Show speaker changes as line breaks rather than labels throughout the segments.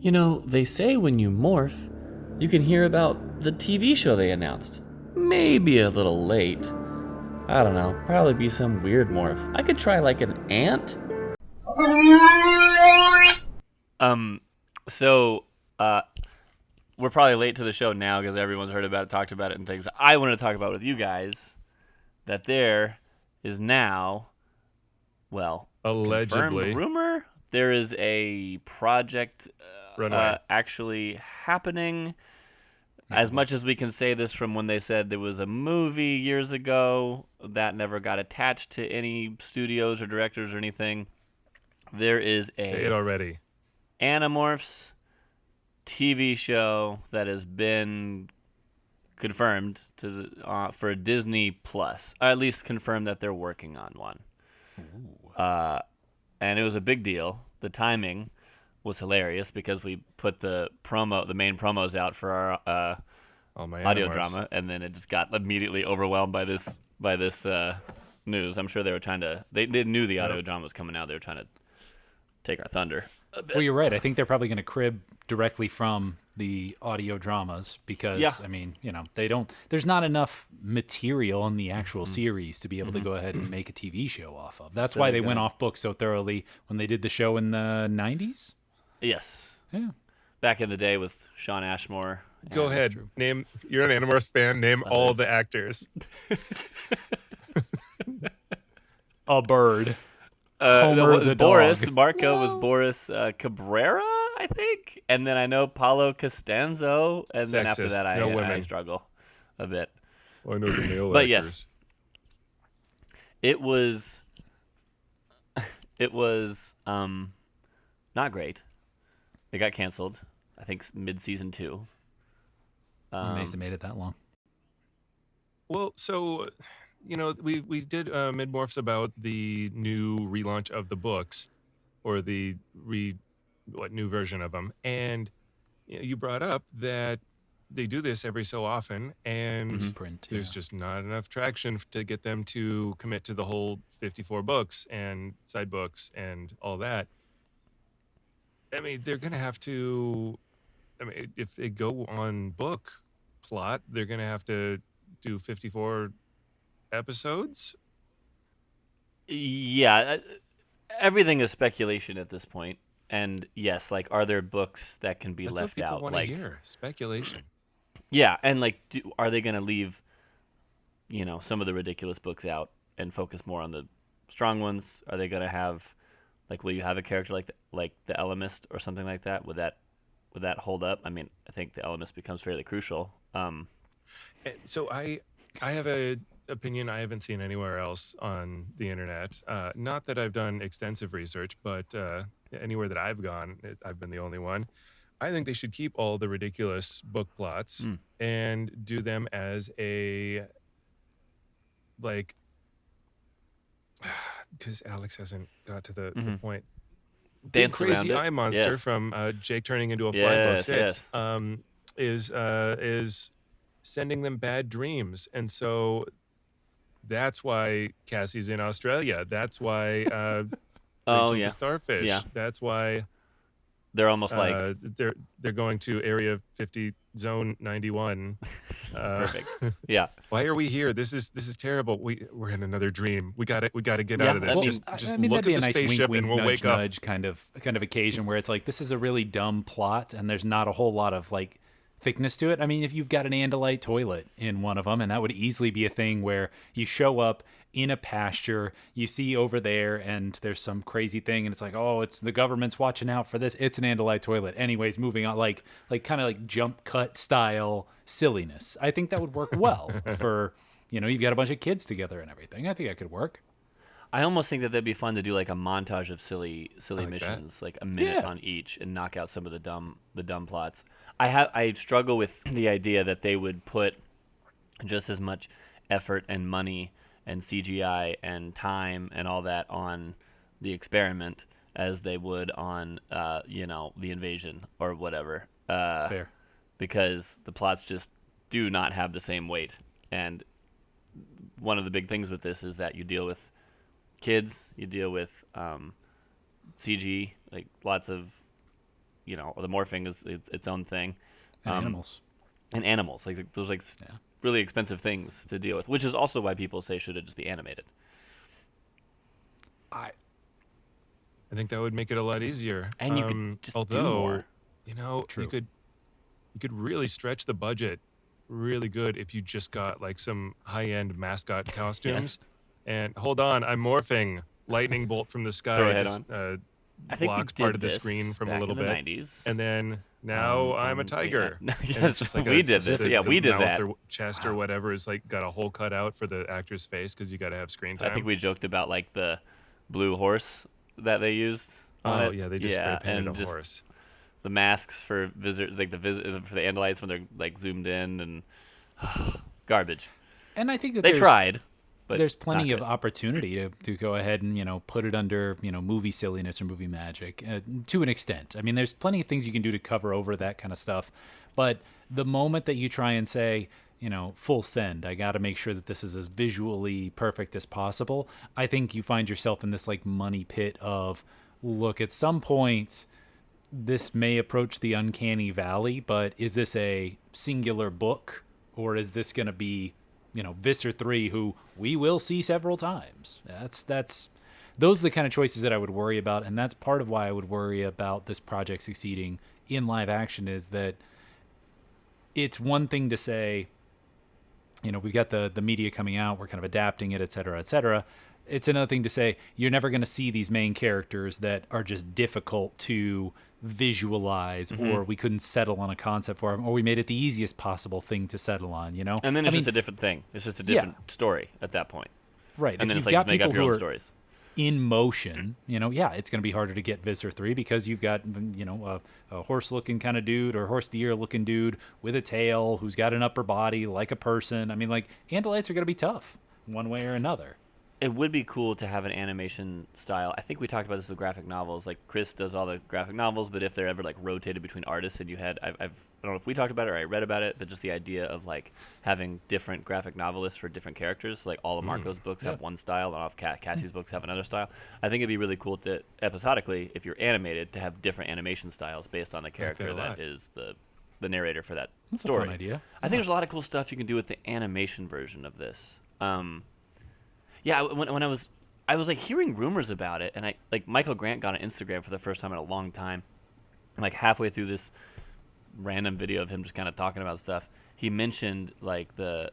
You know, they say when you morph, you can hear about the TV show they announced. Maybe a little late. I don't know, probably be some weird morph. I could try like an ant.
Um, so uh, we're probably late to the show now because everyone's heard about it, talked about it, and things. I wanted to talk about with you guys that there is now, well, confirmed
Allegedly.
rumor. There is a project
Runway.
actually happening.
Yeah,
As much as we can say this from when they said there was a movie years ago that never got attached to any studios or directors or anything, there is
Say it
a
already.
Animorphs TV show that has been confirmed for Disney Plus. Or at least confirmed that they're working on one. And it was a big deal. The timing was hilarious because we put the main promos out for our
All my
audio
Animorphs.
drama, and then it just got immediately overwhelmed by this news. I'm sure they were trying to. They knew the audio drama was coming out. They were trying to take our thunder.
Well, you're right. I think they're probably going to crib directly from the audio dramas because,
Yeah.
I mean, they don't. There's not enough material in the actual series to be able to go ahead and make a TV show off of. That's why they went off book so thoroughly when they did the show in the 90s.
Yes,
Yeah.
back in the day with Sean Ashmore.
Go
and-
ahead. Name. You're an Animorphs fan. Name all the actors.
A bird. Homer the
Boris
dog.
Marco was Boris Cabrera, I think, and then I know Paulo Costanzo, and then after
Sexist.
that I
No women.
struggle a bit.
I know the male
But yes. It was not great. It got canceled. I think mid-season 2.
I'm amazed they made it that long.
Well, so we did MID-MORPHs about the new relaunch of the books, or the new version of them, and you brought up that they do this every so often, and
Print.
there's just not enough traction to get them to commit to the whole 54 books and side books and all that. I mean, they're going to have to. I mean, if they go on book plot, they're going to have to do 54 episodes.
Yeah, everything is speculation at this point. And yes, like, are there books that can be
That's what
left
people
out?
want to
Like,
hear. Speculation.
yeah, and like, are they going to leave, some of the ridiculous books out and focus more on the strong ones? Are they going to have, like, will you have a character like the Elemist or something like that? Would that hold up? I mean, I think the Elemist becomes fairly crucial.
So I have a opinion I haven't seen anywhere else on the internet. Not that I've done extensive research, but anywhere that I've gone, I've been the only one. I think they should keep all the ridiculous book plots and do them as a, like, because Alex hasn't got to the point. Big
Dance around
Crazy
it.
Eye Monster
Yes.
from Jake Turning into a Fly Book
Yes,
6 is sending them bad dreams, and so that's why Cassie's in Australia. That's why
Oh,
Rachel's
yeah.
a starfish.
Yeah.
That's why
They're almost like
they're going to Area 50, Zone 91.
perfect. Yeah.
Why are we here? This is terrible. We're in another dream. We got to get
Yeah,
out of this.
I mean-
Just
I mean,
look
that'd be
at
a
the
nice
spaceship
wink,
and we'll
nudge,
wake up.
nudge kind of occasion where it's like, this is a really dumb plot and there's not a whole lot of like thickness to it. I mean, if you've got an Andalite toilet in one of them, and that would easily be a thing where you show up in a pasture, you see over there, and there's some crazy thing, and it's like, oh, it's the government's watching out for this. It's an Andalite toilet. Anyways, moving on, like kind of like jump cut style silliness. I think that would work well for, you've got a bunch of kids together and everything. I think that could work.
I almost think that that'd be fun to do like a montage of silly
like
missions, like a minute
Yeah.
on each, and knock out some of the dumb plots. I struggle with the idea that they would put just as much effort and money and CGI and time and all that on the experiment as they would on the invasion or whatever.
Fair.
Because the plots just do not have the same weight. And one of the big things with this is that you deal with kids, you deal with CG, like lots of the morphing is its own thing.
And animals.
And animals, like those really expensive things to deal with, which is also why people say should it just be animated.
I think that would make it a lot easier.
And you could just do
although,
more.
True.
you could really stretch the budget really good if you just got like some high-end mascot costumes. And hold on, I'm morphing. Lightning bolt from the sky
Go ahead
just
I think
blocks
we
part
did
of the
this
screen from a
back
little
in the
bit.
90s.
And then now I'm a tiger.
Yeah.
And
Yes,
it's just like
we did this.
the
Yeah, we did
mouth
that.
or chest or whatever is like got a hole cut out for the actor's face because you got to have screen time.
I think we joked about like the blue horse that they used on it.
Yeah, they just spray painted
and
a
just
horse.
The masks for visitors, like for the Andalites when they're like zoomed in and garbage.
And I think that
They tried, but
there's plenty
not
of
good.
opportunity to go ahead and put it under movie silliness or movie magic to an extent. I mean, there's plenty of things you can do to cover over that kind of stuff, but the moment that you try and say full send, I got to make sure that this is as visually perfect as possible, I think you find yourself in this like money pit of, look, at some point this may approach the uncanny valley, but is this a singular book, or is this going to be Visser 3, who we will see several times? Those are the kind of choices that I would worry about, and that's part of why I would worry about this project succeeding in live action, is that it's one thing to say, we've got the media coming out, we're kind of adapting it, et cetera, et cetera. It's another thing to say you're never going to see these main characters that are just difficult to visualize, or we couldn't settle on a concept for them, or we made it the easiest possible thing to settle on,
And then it's just a different thing. It's just a different story at that point.
Right.
And
if
then
you've
it's like
got
just make
people
up your
who
own
are
stories.
in motion, it's going to be harder to get Visser 3 because you've got, a horse-looking kind of dude or horse deer-looking dude with a tail who's got an upper body like a person. I mean, like, Andalites are going to be tough one way or another.
It would be cool to have an animation style. I think we talked about this with graphic novels. Like Chris does all the graphic novels, but if they're ever like rotated between artists, and you had, I don't know if we talked about it or I read about it, but just the idea of like having different graphic novelists for different characters. Like all of Marco's books have one style, and all of Cassie's books have another style. I think it'd be really cool to episodically, if you're animated, to have different animation styles based on the character that is the narrator for that
That's
story.
a fun idea.
I think there's a lot of cool stuff you can do with the animation version of this. Yeah, when I was like hearing rumors about it, and Michael Grant got on Instagram for the first time in a long time. And like halfway through this random video of him just kind of talking about stuff, he mentioned like the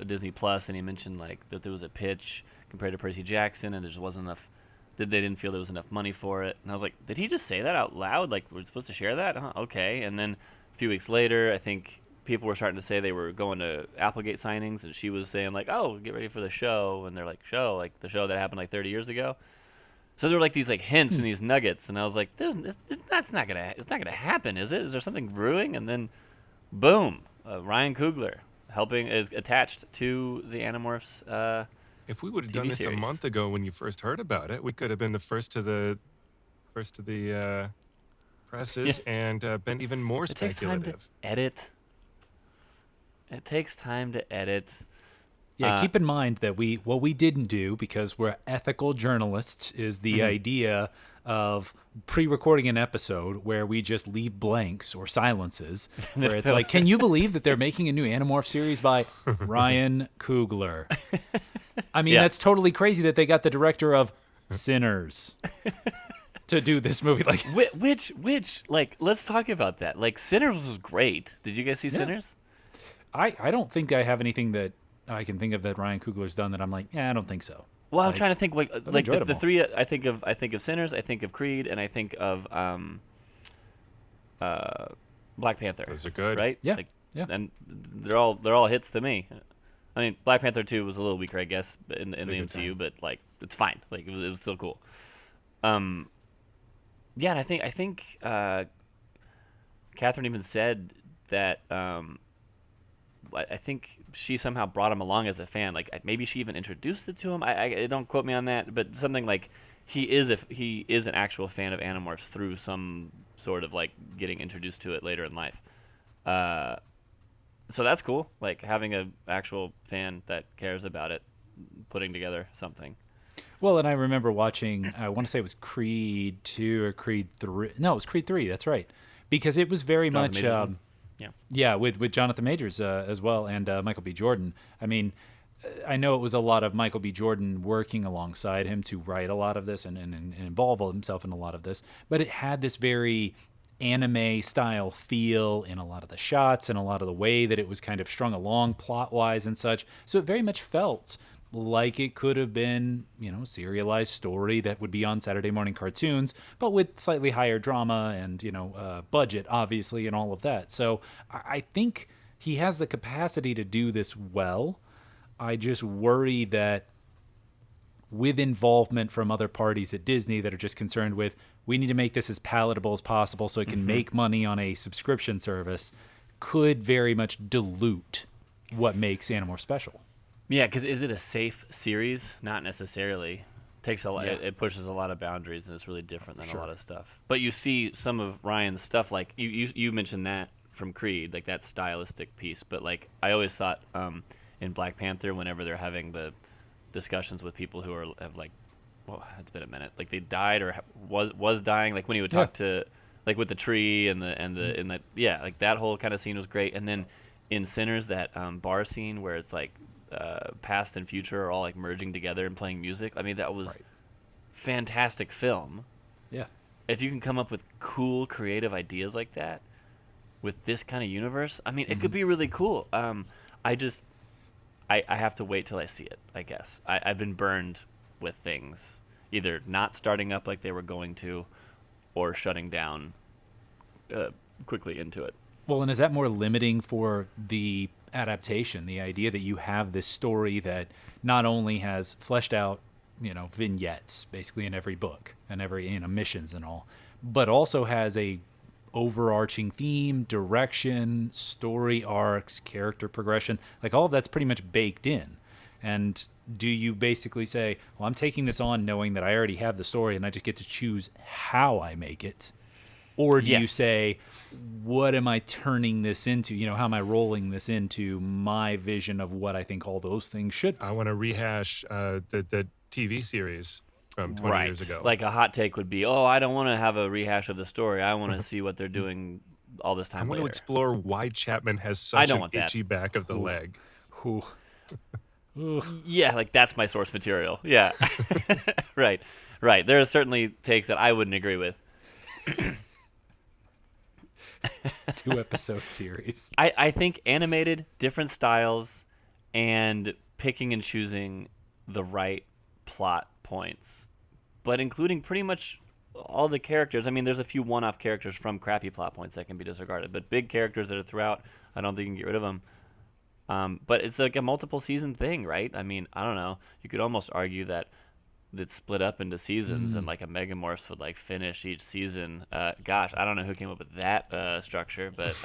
Disney Plus, and he mentioned like that there was a pitch compared to Percy Jackson, and there just wasn't enough. They didn't feel there was enough money for it. And I was like, did he just say that out loud? Like, we're supposed to share that? Huh, okay. And then a few weeks later, I think people were starting to say they were going to Applegate signings, and she was saying like, "Oh, get ready for the show," and they're like, "Show, like the show that happened like 30 years ago." So there were like these like hints and these nuggets, and I was like, "It's not gonna happen, is it? Is there something brewing?" And then, boom, Ryan Coogler is attached to the Animorphs.
If we would have
TV
done this
series.
a month ago when you first heard about it, we could have been the first to the presses and been even more
It takes time to
speculative.
edit. It takes time to edit.
Yeah, keep in mind that what we didn't do, because we're ethical journalists, is the idea of pre-recording an episode where we just leave blanks or silences, where it's like, can you believe that they're making a new Animorph series by Ryan Coogler? I mean, that's totally crazy that they got the director of Sinners to do this movie. Like,
Which, like, let's talk about that. Like, Sinners was great. Did you guys see Sinners?
I don't think I have anything that I can think of that Ryan Coogler's done that I'm like, I don't think so.
Well, I'm trying to think like
enjoyed them
the
all.
three. I think of Sinners. I think of Creed, and I think of Black Panther.
Those are good.
right?
Yeah,
Like,
yeah.
And they're all hits to me. I mean, Black Panther 2 was a little weaker, I guess, in the
Bigger
MCU,
time.
but like it's fine. Like it was still cool. Yeah, and I think Catherine even said that. I think she somehow brought him along as a fan. Like maybe she even introduced it to him. I don't quote me on that, but something like he is an actual fan of Animorphs through some sort of like getting introduced to it later in life. So that's cool. Like having an actual fan that cares about it, putting together something.
Well, and I remember watching, I want to say it was Creed 2 or Creed 3. No, it was Creed 3. That's right. Because it was very
Jonathan
much,
Majors one? Yeah.
yeah, with Jonathan Majors as well, and Michael B. Jordan. I mean, I know it was a lot of Michael B. Jordan working alongside him to write a lot of this and involve himself in a lot of this, but it had this very anime style feel in a lot of the shots and a lot of the way that it was kind of strung along plot wise and such. So it very much felt like it could have been, a serialized story that would be on Saturday morning cartoons, but with slightly higher drama and, budget, obviously, and all of that. So I think he has the capacity to do this well. I just worry that with involvement from other parties at Disney that are just concerned with, we need to make this as palatable as possible so it can make money on a subscription service, could very much dilute what makes Animorphs special.
Yeah, because is it a safe series? Not necessarily. Takes a lot.
Yeah.
It pushes a lot of boundaries, and it's really different than a lot of stuff. But you see some of Ryan's stuff, like you mentioned that from Creed, like that stylistic piece. But like I always thought in Black Panther, whenever they're having the discussions with people who have like, well, it's been a minute, like they died or was dying, like when he would talk to, like with the tree and the yeah, like that whole kind of scene was great. And then in Sinners, that bar scene where it's like past and future are all like merging together and playing music. I mean, that was fantastic film.
Yeah.
If you can come up with cool, creative ideas like that with this kind of universe, I mean, it could be really cool. I have to wait till I see it, I guess. I've been burned with things either not starting up like they were going to or shutting down quickly into it.
Well, and is that more limiting for the adaptation? The idea that you have this story that not only has fleshed out, vignettes basically in every book and every missions and all, but also has a overarching theme, direction, story arcs, character progression, like all of that's pretty much baked in. And do you basically say, well, I'm taking this on knowing that I already have the story and I just get to choose how I make it? Or do you say, what am I turning this into? How am I rolling this into my vision of what I think all those things should be?
I want to rehash the TV series from 20 years ago.
Like a hot take would be, I don't want to have a rehash of the story. I want to see what they're doing all this time
I want
later.
to explore why Chapman has such an itchy back of the leg.
Yeah, like that's my source material. Yeah. Right. There are certainly takes that I wouldn't agree with.
2-episode series.
I think animated, different styles, and picking and choosing the right plot points, but including pretty much all the characters. I mean, there's a few one-off characters from crappy plot points that can be disregarded, but big characters that are throughout, I don't think you can get rid of them. But it's like a multiple season thing, right? I mean, I don't know. You could almost argue that it's split up into seasons and like a MID-MORPH would like finish each season. Gosh, I don't know who came up with that structure, but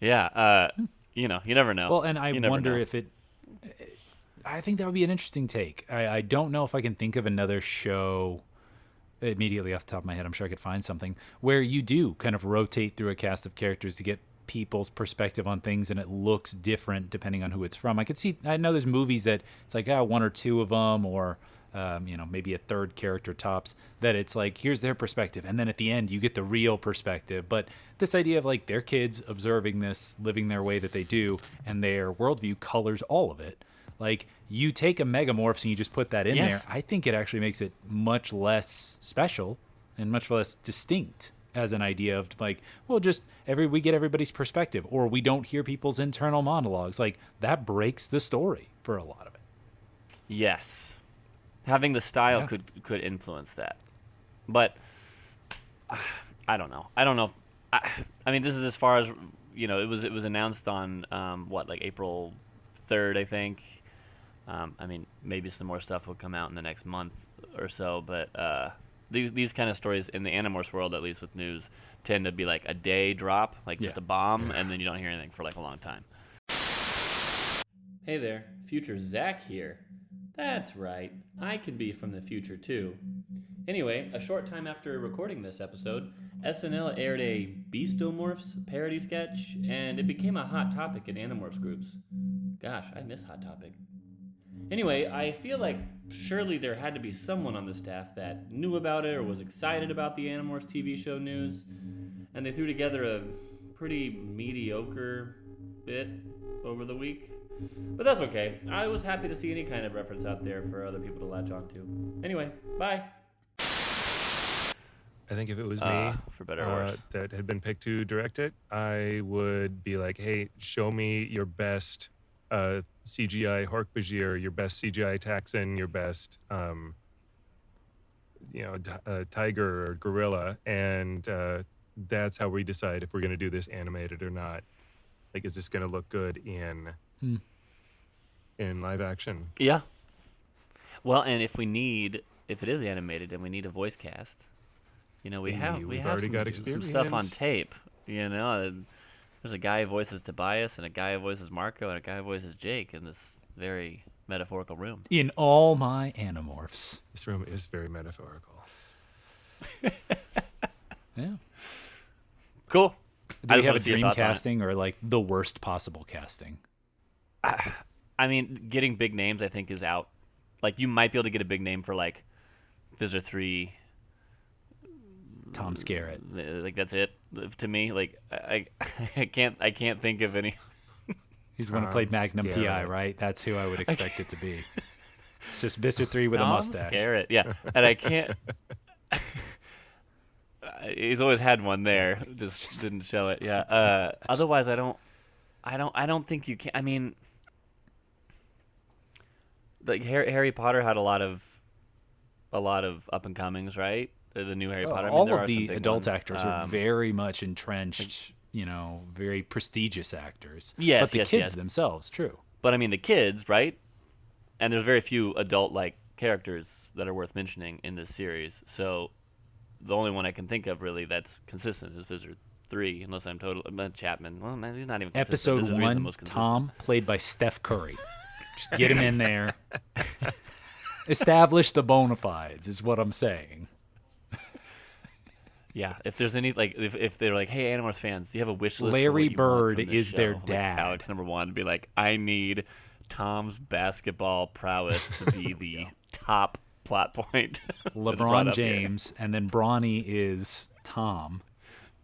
yeah, you never know.
Well, and I wonder if I think that would be an interesting take. I don't know if I can think of another show immediately off the top of my head. I'm sure I could find something where you do kind of rotate through a cast of characters to get people's perspective on things, and it looks different depending on who it's from. I know there's movies that it's like one or two of them, or maybe a third character tops, that it's like, here's their perspective, and then at the end you get the real perspective. But this idea of like their kids observing this, living their way that they do, and their worldview colors all of it. Like, you take a MID-MORPH and you just put that in there, I think it actually makes it much less special and much less distinct as an idea of like, well, just we get everybody's perspective, or we don't hear people's internal monologues. Like, that breaks the story for a lot of it.
Yes. Having the style could influence that. But I don't know. I mean, this is as far as, it was announced on like April 3rd, I think. I mean, maybe some more stuff will come out in the next month or so, but these kind of stories in the Animorphs world, at least with news, tend to be like a day drop, like just a bomb, and then you don't hear anything for like a long time.
Hey there, future Zach here. That's right, I could be from the future too. Anyway, a short time after recording this episode, SNL aired a Beastomorphs parody sketch, and it became a hot topic in Animorphs groups. Gosh, I miss Hot Topic. Anyway, I feel like surely there had to be someone on the staff that knew about it or was excited about the Animorphs TV show news, and they threw together a pretty mediocre bit over the week. But that's okay. I was happy to see any kind of reference out there for other people to latch onto. Anyway, bye.
I think if it was me,
for better or worse,
that had been picked to direct it, I would be like, hey, show me your best CGI Hork-Bajir, your best CGI Taxon, your best, tiger or gorilla, and that's how we decide if we're going to do this animated or not. Like, is this going to look good in live action?
Yeah. Well, and if it is animated and we need a voice cast, we have
already got
some stuff on
experience.
tape. There's a guy who voices Tobias, and a guy who voices Marco, and a guy who voices Jake in this very metaphorical room.
In all my Animorphs.
This room is very metaphorical.
Yeah.
Cool.
Do
I
you
just
have
wanna
a
see your
dream
thoughts on it.
casting or like the worst possible casting?
I mean, getting big names I think is out. Like, you might be able to get a big name for like Visitor 3.
Tom Skerritt.
Like, that's it to me. Like, I can't think of any.
He's the one who played
Tom
Magnum PI,
Skerritt.
right? That's who I would expect it to be. It's just Visser 3 with a
Tom
mustache.
Skerritt, yeah, and I can't. He's always had one there, just didn't show it. Yeah. Otherwise, I don't think you can. I mean, like Harry Potter had a lot of up and comings, right? The new Harry Potter. I mean,
All
there
of
are some
the
big
adult
ones.
actors are very much entrenched, very prestigious actors.
Yes,
but the
yes,
kids
yes.
themselves, true.
But I mean, the kids, right? And there's very few adult-like characters that are worth mentioning in this series. So the only one I can think of really that's consistent is Visitor 3, unless I'm Chapman. Well, he's not even consistent.
Episode
Visitor 3 is the
1,
most consistent.
Tom, played by Steph Curry. Just get him in there. Establish the bona fides is what I'm saying.
Yeah, if there's any if they're like, hey, Animorphs fans, do you have a wish list? for
Larry
what you want
Bird
from this
is their
show? Like,
dad.
Alex number 1 would be like, I need Tom's basketball prowess to be the top plot point. that's brought
LeBron
up here.
James, and then Bronny is Tom,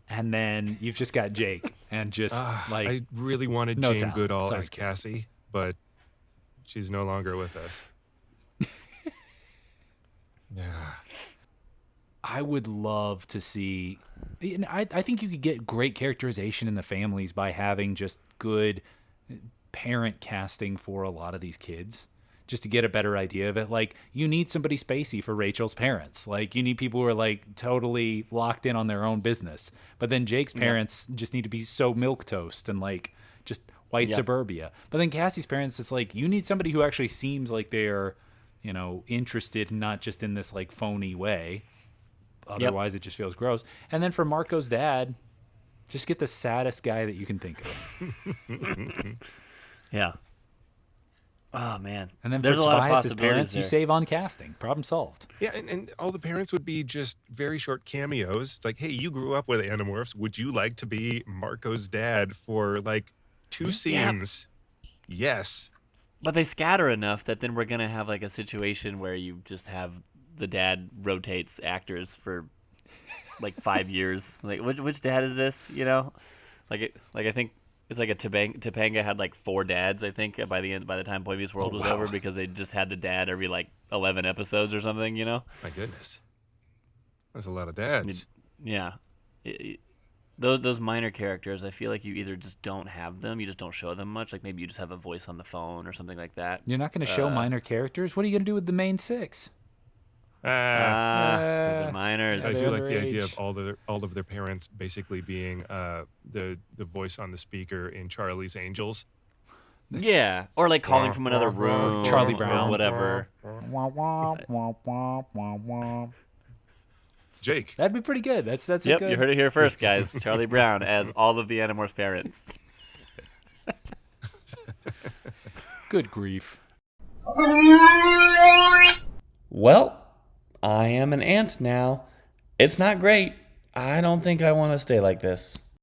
and then you've just got Jake, and just
I really wanted
no
Jane
talent.
Goodall
Sorry,
as
kid.
Cassie, but she's no longer with us. Yeah.
I would love to see. I think you could get great characterization in the families by having just good parent casting for a lot of these kids, just to get a better idea of it. Like, you need somebody spacey for Rachel's parents. Like, you need people who are like totally locked in on their own business. But then Jake's parents just need to be so milquetoast and like just white suburbia. But then Cassie's parents, it's like you need somebody who actually seems like they're, interested, not just in this like phony way. Otherwise, it just feels gross. And then for Marco's dad, just get the saddest guy that you can think of.
Yeah. Oh man.
And then
there's
for
a lot of
Tobias's
possibilities
parents, you
there.
save on casting. Problem solved.
Yeah, and all the parents would be just very short cameos. It's like, hey, you grew up with Animorphs. Would you like to be Marco's dad for like 2 scenes? Yes.
But they scatter enough that then we're gonna have like a situation where you just have the dad rotates actors for like 5 years. Like, which dad is this? I think it's like a Topanga had like 4 dads. I think by the time Boy Meets World was over, because they just had the dad every like 11 episodes or something.
My goodness. That's a lot of dads.
Yeah. Those minor characters, I feel like you either just don't have them, you just don't show them much. Like, maybe you just have a voice on the phone or something like that.
You're not going to show minor characters? What are you going to do with the main 6?
'Cause they're minors.
I
they're
do like the
underage.
idea of all of their parents basically being the voice on the speaker in Charlie's Angels.
Yeah, or like calling from another room.
Charlie
or
Brown.
whatever.
Jake.
That'd be pretty good. That's a
Yep,
good.
you heard it here first, guys. Charlie Brown as all of the Animorphs parents.
Good grief.
Well, I am an ant now. It's not great. I don't think I want to stay like this.